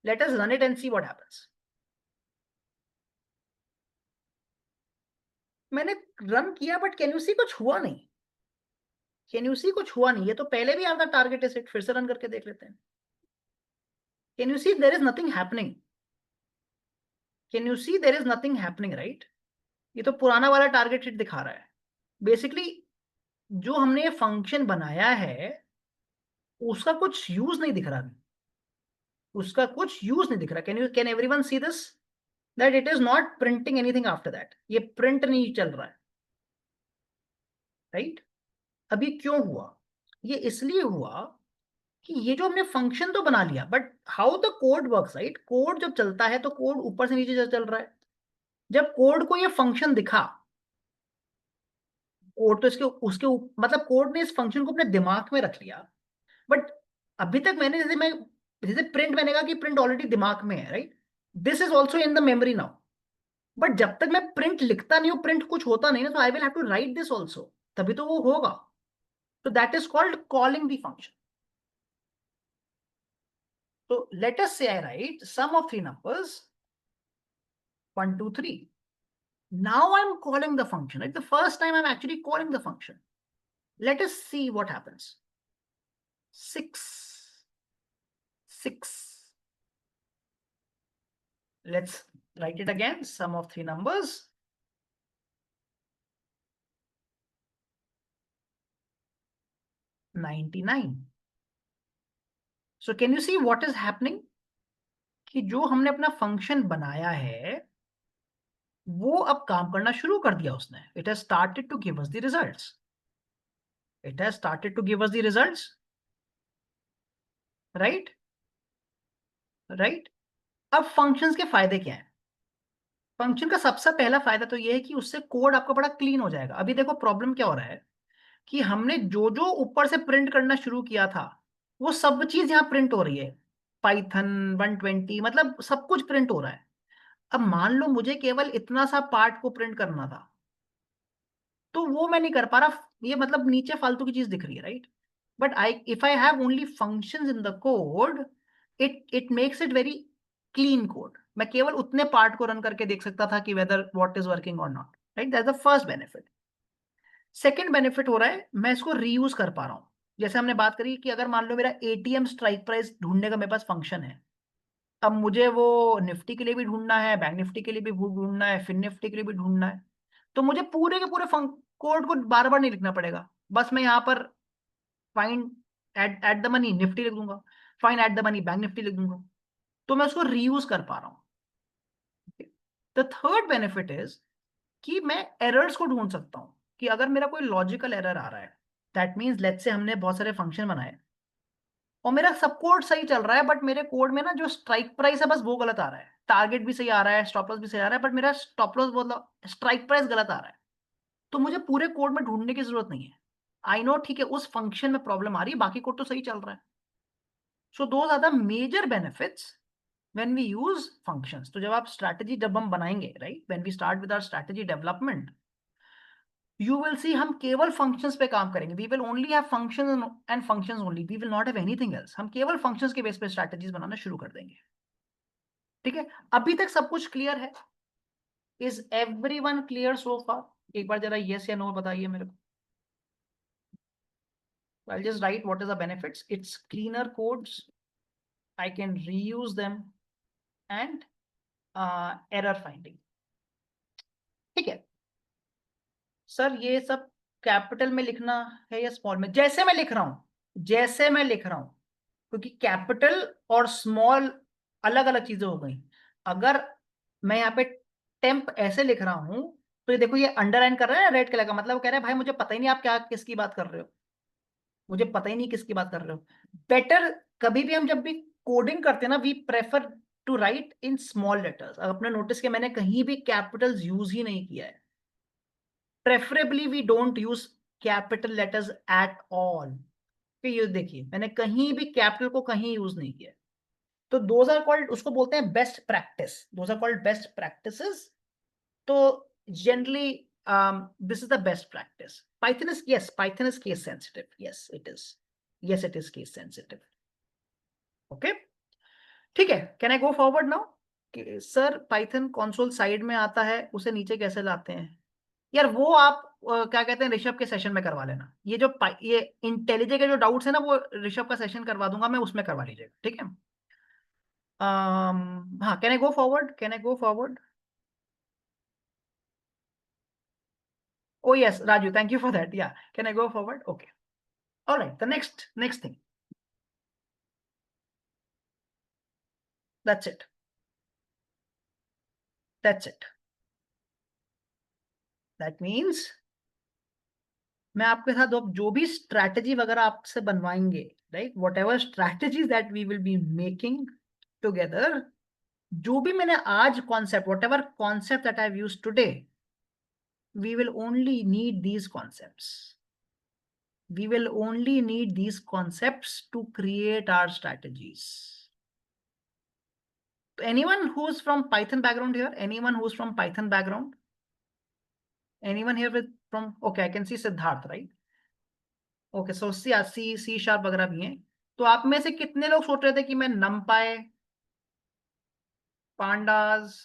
Let us run it and see what happens. मैंने रन किया बट कैन यू सी कुछ हुआ नहीं. कैन यू सी कुछ हुआ नहीं. ये तो पहले भी आता टारगेट इज हिट. फिर से रन करके देख लेते हैं. Can you see there is nothing happening. Can you see there is nothing happening right. ये तो पुराना वाला टारगेट हिट दिखा रहा है. बेसिकली जो हमने ये फंक्शन बनाया है उसका कुछ यूज नहीं दिख रहा. उसका कुछ यूज नहीं दिख रहा. Can everyone see this that it is not printing anything after that. ये प्रिंट नहीं चल रहा है राइट. अभी क्यों हुआ. ये इसलिए हुआ कि ये जो हमने फंक्शन तो बना लिया but how the code works right. Code जब चलता है तो कोड ऊपर से नीचे चल रहा है. जब कोड को ये फंक्शन दिखा कोड तो इसके उसके मतलब कोड ने इस फंक्शन को अपने दिमाग में रख लिया. बट अभी तक जैसे प्रिंट मैंने कहा कि प्रिंट ऑलरेडी दिमाग में है right. This is also in the memory now. But जब तक मैं प्रिंट लिखता नहीं हूं प्रिंट कुछ होता नहीं ना. तो I will have to write this also. तभी तो वो होगा. तो that is called calling the function. So let us say I write sum of 3 numbers 1, 2, 3. Now I'm calling the function. Right? The first time I'm actually calling the function. Let us see what happens. 6, 6. Let's write it again. Sum of 3 numbers 99. So can you see what is happening? कि जो हमने अपना function बनाया है वो अब काम करना शुरू कर दिया उसने. It has started to give us the results. It has started to give us the results. Right? Right? अब फंक्शंस के फायदे क्या है. फंक्शन का सबसे पहला फायदा तो ये है कि उससे कोड आपका बड़ा क्लीन हो जाएगा. अभी देखो प्रॉब्लम क्या हो रहा है कि हमने जो जो ऊपर से प्रिंट करना शुरू किया था वो सब चीज यहाँ प्रिंट हो रही है. पाइथन 120 मतलब सब कुछ प्रिंट हो रहा है. अब मान लो मुझे केवल इतना सा पार्ट को प्रिंट करना था तो वो मैं नहीं कर पा रहा. ये मतलब नीचे फालतू की चीज दिख रही है right. But if I have only functions in the code it makes it very clean code. मैं केवल उतने पार्ट को रन करके देख सकता था कि वेदर व्हाट इज वर्किंग और not right. That's the first benefit. Second benefit हो रहा है मैं इसको रीयूज कर पा रहा हूं. जैसे हमने बात करी कि अगर मान लो मेरा एटीएम स्ट्राइक प्राइस ढूंढने का मेरे पास फंक्शन है. अब मुझे वो निफ्टी के लिए भी ढूंढना है बैंक निफ्टी के लिए भी ढूंढना है फिन निफ्टी के लिए भी ढूंढना है. तो मुझे पूरे के पूरे कोड को बार बार नहीं लिखना पड़ेगा. बस मैं यहाँ पर find at the money Nifty लिख दूंगा. Find at the money bank Nifty लिख दूंगा. तो मैं उसको रीयूज कर पा रहा हूँ. द थर्ड बेनिफिट इज कि मैं एरर्स को ढूंढ सकता हूँ कि अगर मेरा कोई लॉजिकल एरर आ रहा है. दैट मीन्स लेट्स से हमने बहुत सारे फंक्शन बनाए और मेरा सब कोड सही चल रहा है बट मेरे कोड में ना जो स्ट्राइक प्राइस है बस वो गलत आ रहा है. टारगेट भी सही आ रहा है स्टॉप लॉस भी सही आ रहा है बट मेरा स्टॉप लॉस मतलब स्ट्राइक प्राइस गलत आ रहा है. तो मुझे पूरे कोड में ढूंढने की जरूरत नहीं है. आई नो ठीक है उस फंक्शन में प्रॉब्लम आ रही है बाकी कोड तो सही चल रहा है. So those are the major benefits when we use functions. तो जब हम बनाएंगे right when we start with our strategy development you will see हम केवल functions पे काम करेंगे. We will only have functions and functions only. We will not have anything else. हम केवल functions के बेस पे strategies बनाना शुरू कर देंगे. ठीक है. अभी तक सब कुछ क्लियर है. Is everyone clear so far? एक बार जरा yes या no बताइए मेरे को. I'll just write what is the benefits. It's cleaner codes. I can reuse them and error finding. ठीक है. सर ये सब कैपिटल में लिखना है या स्मॉल में. जैसे मैं लिख रहा हूं क्योंकि कैपिटल और स्मॉल अलग अलग चीजें हो गई. अगर मैं यहाँ पे टेम्प ऐसे लिख रहा हूं तो ये देखो ये अंडरलाइन कर रहा है रेड कलर का. मतलब वो कह रहा है भाई मुझे पता ही नहीं आप क्या किसकी बात कर रहे हो. मुझे पता ही नहीं किसकी बात कर रहे हो. बेटर कभी भी हम जब भी कोडिंग करते हैं ना we prefer to write in small letters. आपने नोटिस किया मैंने कहीं भी कैपिटल्स यूज ही नहीं किया है. Preferably we don't use capital letters at all. ये देखिए मैंने कहीं भी कैपिटल को कहीं यूज नहीं किया. तो दोज आर कॉल्ड उसको बोलते हैं best practice. Those are called best practices. तो generally this is the best practice. Python is, yes, Python is case sensitive. Yes, it is. Yes, it is case sensitive. Okay, ठीक है. Can I go forward now? Sir Python console side में आता है, उसे नीचे कैसे लाते हैं? यार वो आप क्या कहते हैं, ऋषभ के सेशन में करवा लेना. ये इंटेलिजे के जो डाउट्स है ना, वो ऋषभ का सेशन करवा दूंगा मैं, उसमें करवा लीजिएगा. ठीक है. हाँ, can I go forward? Can I go forward? Oh yes, Raju, thank you for that. Yeah, can I go forward? Okay. All right, the next thing. That's it. That's it. That means मैं आपके साथ अब जो भी strategy वगैरह आपसे बनवाएंगे, right, whatever strategies that we will be making together, जो भी मैंने आज concept, whatever concept that I have used today, we will only need these concepts. We will only need these concepts to create our strategies. Anyone who's from Python background here? Anyone who's from Python background? Anyone here with from? Okay, I can see Siddharth, right? Okay, so C sharp वगैरह भी हैं. तो आप में से कितने लोग सोच रहे थे कि मैं NumPy, Pandas,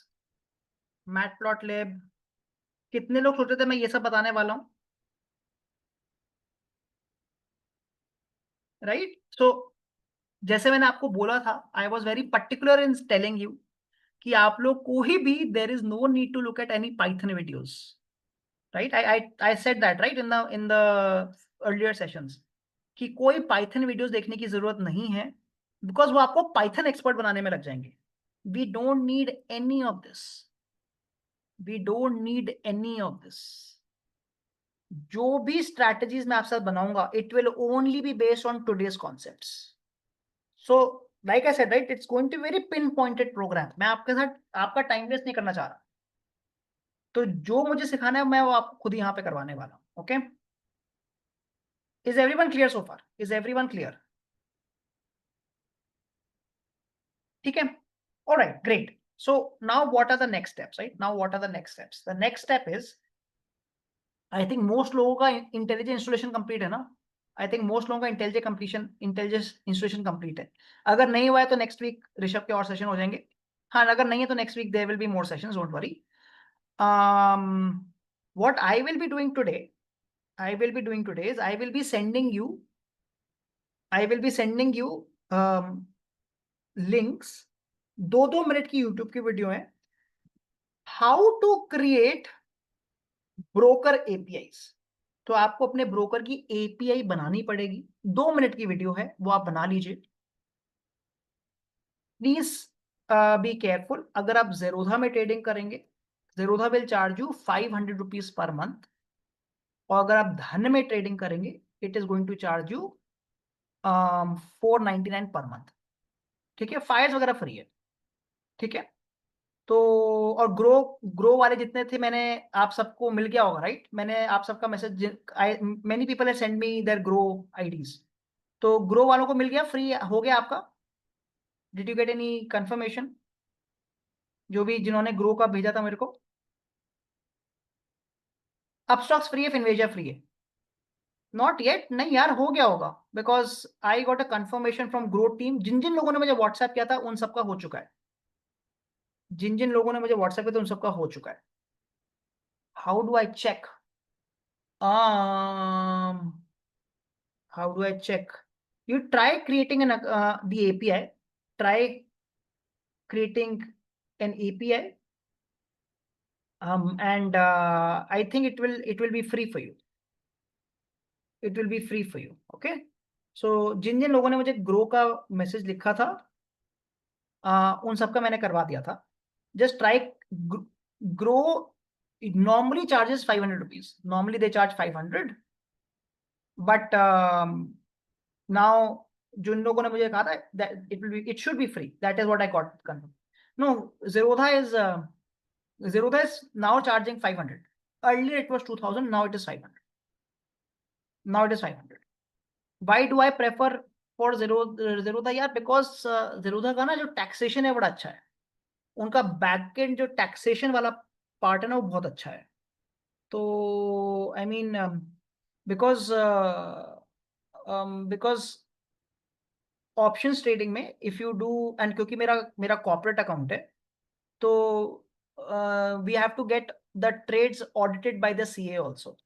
Matplotlib, कितने लोग सोच रहे थे मैं ये सब बताने वाला हूं? राइट. सो जैसे मैंने आपको बोला था, I was very particular in telling you कि आप लोग को ही भी there is no need to look at any Python videos. Right, I said that right in the earlier sessions कि कोई पाइथन वीडियोस देखने की जरूरत नहीं है, बिकॉज वो आपको पाइथन एक्सपर्ट बनाने में लग जाएंगे. We don't need any of this. We don't need any of this. जो भी स्ट्रैटेजीज मैं आपके साथ बनाऊंगा, it will only be based on today's concepts. So like I said right, it's going to very pinpointed program. मैं आपके साथ आपका टाइम वेस्ट नहीं करना चाह रहा. तो जो मुझे सिखाना है मैं वो आपको खुद यहाँ पे करवाने वाला हूँ. Okay, is everyone clear so far? Is everyone clear? ठीक है. Alright, great. So now what are the next steps? Right, now what are the next steps? The next step is, I think most लोगों का intelligence installation complete है ना? आई think most लोगों का intelligence installation complete है. अगर नहीं हुआ है तो नेक्स्ट वीक ऋषभ के और सेशन हो जाएंगे. हाँ, अगर नहीं है तो next week there will be more sessions, don't worry. What I will be doing today, is I will be sending you links. 2 minute की यूट्यूब की वीडियो है, how to create broker APIs. तो आपको अपने ब्रोकर की API बनानी पड़ेगी. 2 minute की वीडियो है, वो आप बना लीजिए. Please be careful. अगर आप जेरोधा में ट्रेडिंग करेंगे, Zerodha will charge you 500 rupees per month. और अगर आप धन में ट्रेडिंग करेंगे, it is going to charge you 499 per month. ठीक है, फायर्स वगैरह फ्री है. ठीक है. तो और ग्रो वाले जितने थे, मैंने आप सबको मिल गया होगा, राइट? मैंने आप सबका message, many people have send me their Groww IDs. तो ग्रो वालों को मिल गया, फ्री हो गया आपका? Did you get any confirmation? जो भी जिन्होंने ग्रो का भेजा था मेरे को. अपस्टॉक्स फ्री है, फिनवेजा फ्री है? Not yet. नहीं यार, हो गया होगा, because I got a confirmation from Groww team. जिन जिन लोगों ने मुझे व्हाट्सएप किया था उन सबका हो चुका है. जिन जिन लोगों ने मुझे व्हाट्सएप किया था उन सबका हो चुका है. How do I check? How do I check? You try creating the API. Try creating an API, and I think it will be free for you. It will be free for you. Okay. So जिन जिन लोगों ने मुझे grow का message लिखा था, उन सबका मैंने करवा दिया था. Just try grow. Normally charges 500 rupees. Normally they charge 500. But now जिन लोगों ने मुझे कहा था that it should be free. That is what I got confirmed. No, Zerodha is now charging 500. Earlier it was 2000. Now it is 500. Now it is 500. Why do I prefer for Zerodha यार? Because Zerodha का ना जो taxation है बड़ा अच्छा है. उनका backend जो टैक्सेशन वाला पार्ट है ना, वो बहुत अच्छा है. तो I mean because options trading में इफ यू डू, एंड क्योंकि मेरा मेरा कॉर्पोरेट अकाउंट है, तो we have to get the trades audited by the CA also.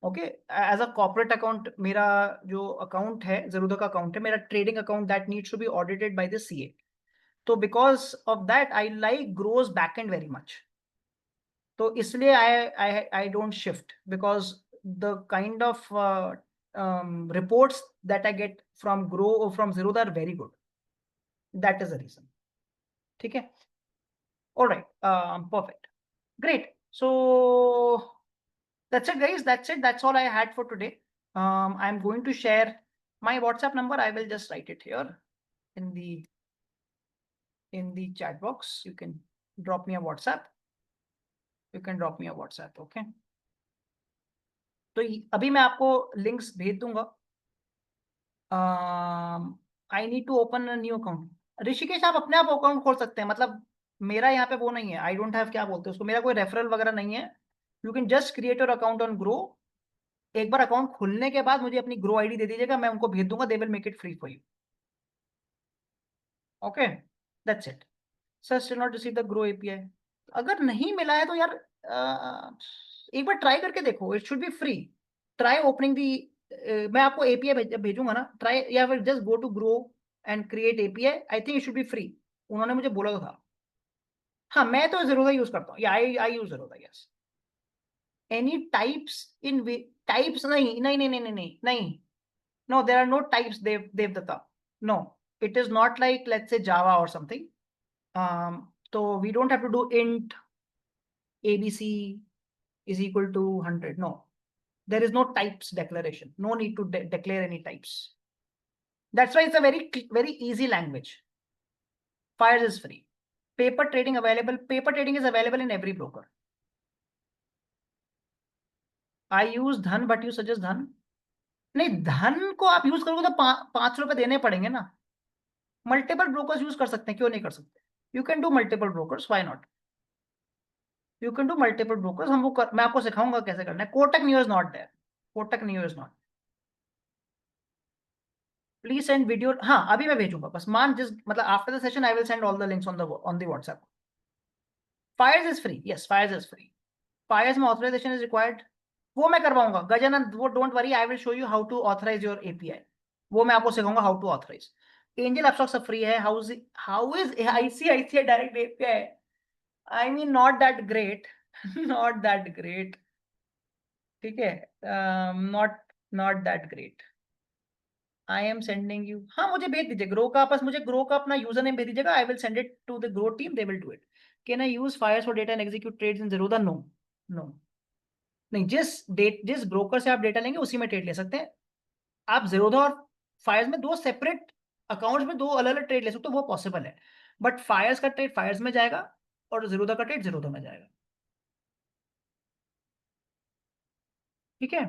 Okay, as a corporate account, मेरा जो अकाउंट है, ज़ेरोधा का अकाउंट है, मेरा trading account, that needs to be audited by the CA. तो because of that I like Groww's back and very much. तो इसलिए I don't shift, because the kind of reports that I get from Groww और from Zerodha are very good. That is the reason. ठीक है, alright, perfect, great. So that's it, guys. That's it. That's all I had for today. I'm going to share my WhatsApp number. I will just write it here in the chat box. You can drop me a WhatsApp. You can drop me a WhatsApp. Okay. तो अभी मैं आपको links भेज दूंगा। I need to open a new account. Rishikesh, आप अपने आप account खोल सकते हैं, मतलब मेरा यहाँ पे वो नहीं है, आई डोंट हैव, क्या बोलते हैं उसको, मेरा कोई रेफरल वगैरह नहीं है। You can just create your account on grow. एक बार अकाउंट खुलने के बाद मुझे अपनी ग्रो आईडी दे दीजिएगा, मैं उनको भेज दूंगा, they will make it free for you. Okay, that's it. Sir still not receive the grow API. अगर नहीं मिला है तो यार एक बार ट्राई करके देखो, it should be free. Try opening the, मैं आपको एपीआई भेजूंगा ना, ट्राई, या फिर just go to Groww and create API. I think it should be free. उन्होंने मुझे बोला तो था। हाँ, मैं तो ज़ेरोधा यूज करता हूँ, या I use Zerodha, yes. Any types in, types नहीं नहीं नहीं नहीं नहीं नहीं नहीं, no, there are no types, Devdatta. No, it is not like, let's say, Java or something. So we don't have to do int abc is equal to 100. No, there is no types declaration. No need to declare any types. That's why it's a very easy language. Fires is free. Paper trading available. Paper trading is available in every broker. I use Dhan, but you suggest Dhan. नहीं, धन को आप use करोगे तो 5 रुपए देने पड़ेंगे ना। मल्टीपल ब्रोकर्स यूज कर सकते हैं, क्यों नहीं कर सकते? You can do multiple brokers, why not? You can do multiple brokers. मैं आपको सिखाऊंगा कैसे करना है। Kotak new is not there. Kotak new is not. Please send video. हाँ, अभी मैं भेजूंगा, बस मान जिस, मतलब after the session I will send all the links on the WhatsApp. Fyers is free, yes, Fyers is free. Fyers में ऑथराइजेशन इज रिक्वायर्ड, वो मैं करवाऊंगा गजानंद, वो don't worry, I will show you how to authorise your API. वो मैं आपको सिखाऊंगा how to authorise. Angel एप्सटॉक सब फ्री है। How is ICICI direct API? I mean not that great, not that great. ठीक है, not not that great. I am sending you, हाँ मुझे भेज दीजिए ग्रो का, बस मुझे ग्रो का अपना यूजर नेम भेज दीजिएगा। I will send it to the Groww team, they will do it. Can I use Fyers for data and execute trades in Zerodha? No, no, नहीं। जिस ब्रोकर से आप डेटा लेंगे उसी में ट्रेड ले सकते हैं। आप ज़ेरोधा और फायर्स में दो सेपरेट अकाउंट्स में दो अलग अलग ट्रेड ले सकते हो, वो पॉसिबल है। बट फायर्स का ट्रेड फायर्स में जाएगा और ज़ेरोधा का ट्रेड ज़ेरोधा में जाएगा। ठीक है,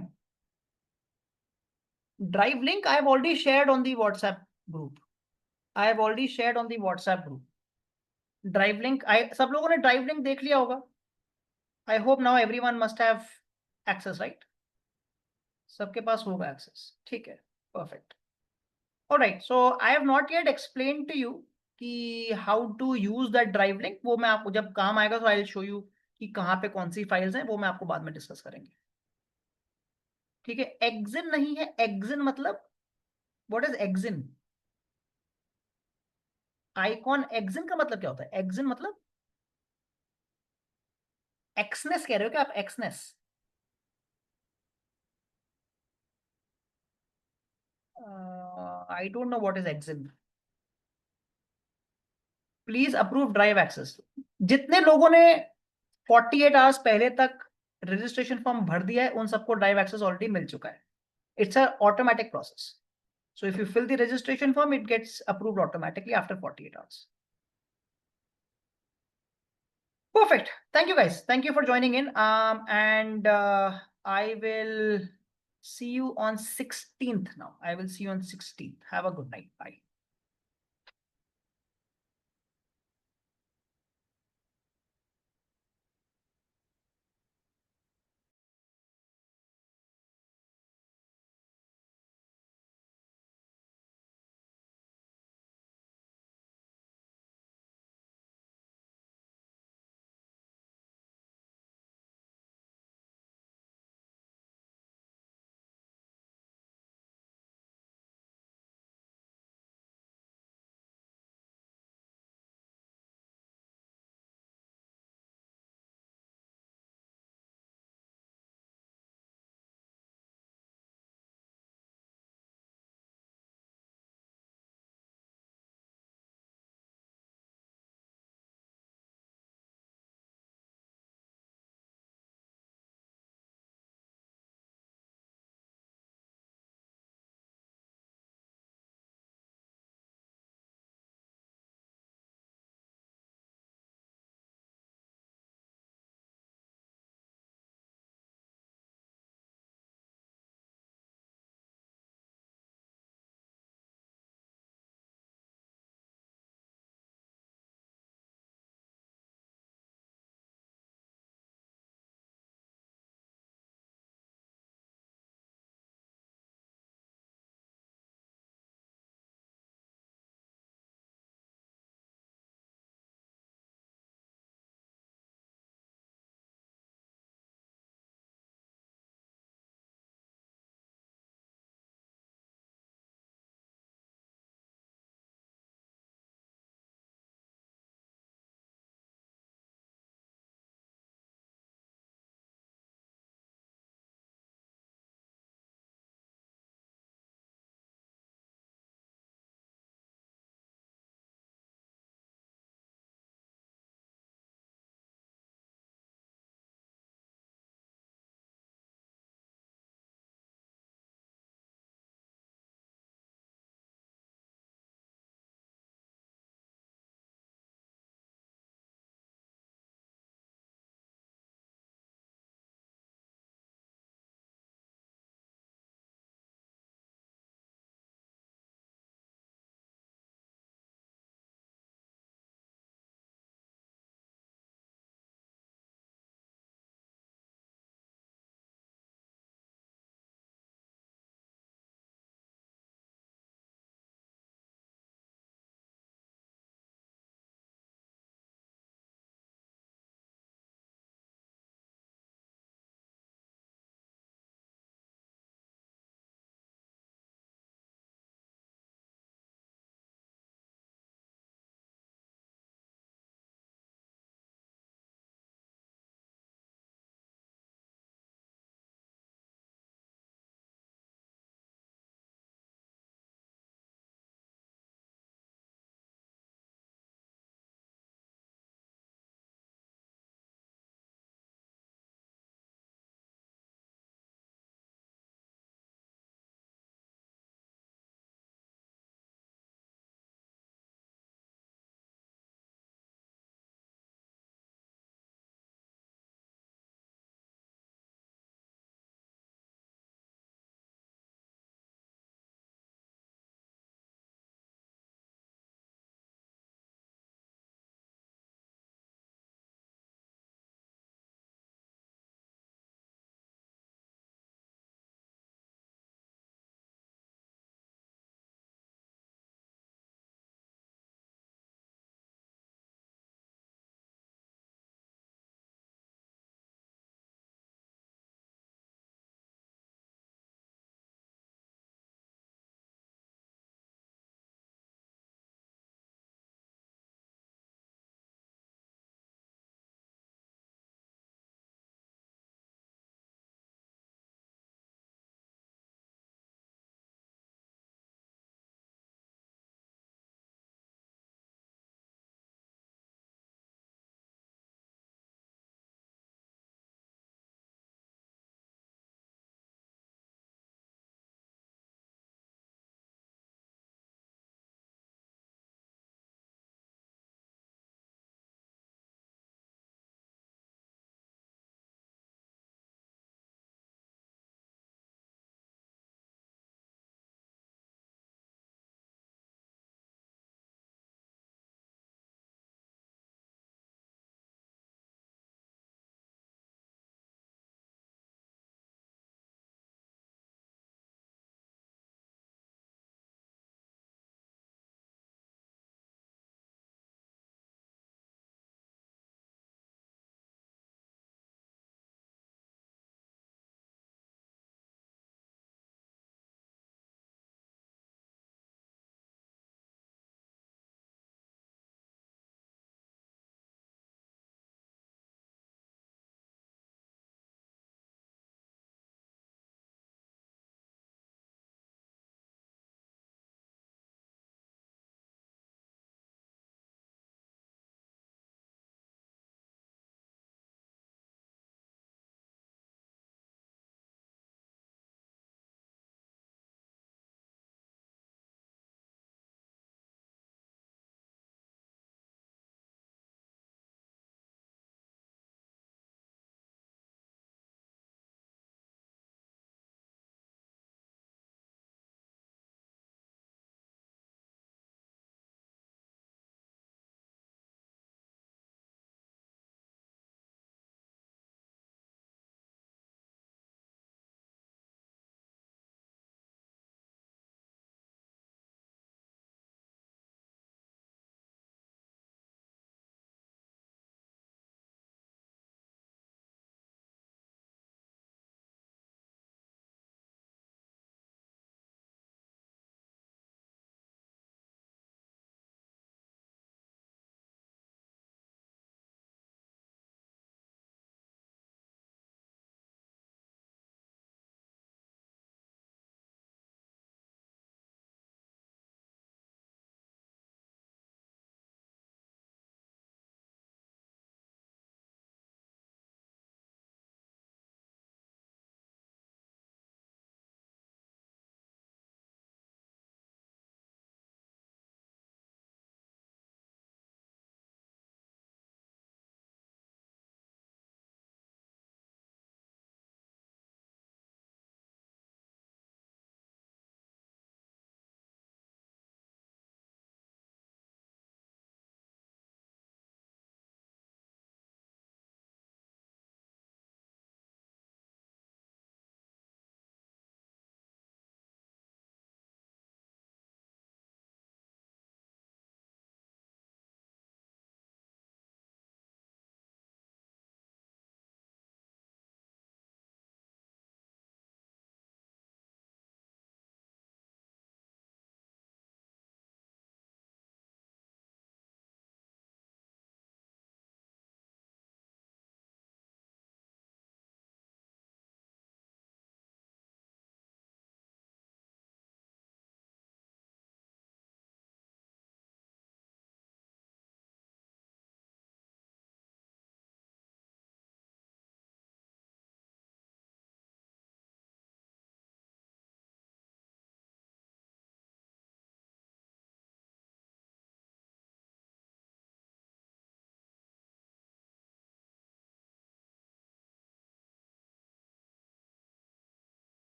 drive link I have already shared on the WhatsApp group. I have already shared on the WhatsApp group drive link. सब लोगों ने ड्राइव लिंक देख लिया होगा। I hope now everyone must have access, right? सबके पास होगा एक्सेस, ठीक है, perfect. Alright, so I have not yet explain to you कि how to use that drive link. वो मैं आपको जब काम आएगा तो आई विल शो यू कि कहाँ पे कौन सी फाइल्स हैं, वो मैं आपको बाद में डिस्कस करेंगे। ठीक है, एक्सिन नहीं है। एक्सिन मतलब, व्हाट इज एक्सिन? आइकॉन। एक्सिन का मतलब क्या होता है? एक्सिन मतलब एक्सनेस कह रहे हो क्या आप? Exness? I don't know what is Exness. Please approve drive access. जितने लोगों ने 48 आवर्स पहले तक रजिस्ट्रेशन फॉर्म भर दिया है, उन सबको ड्राइव एक्सेस ऑलरेडी मिल चुका है। It's a automatic process. So if you fill the registration form, it gets approved automatically after 48 hours. Perfect. Thank you guys. Thank you for joining in. And I will see you on 16th now. I will see you on 16th. Have a good night. Bye.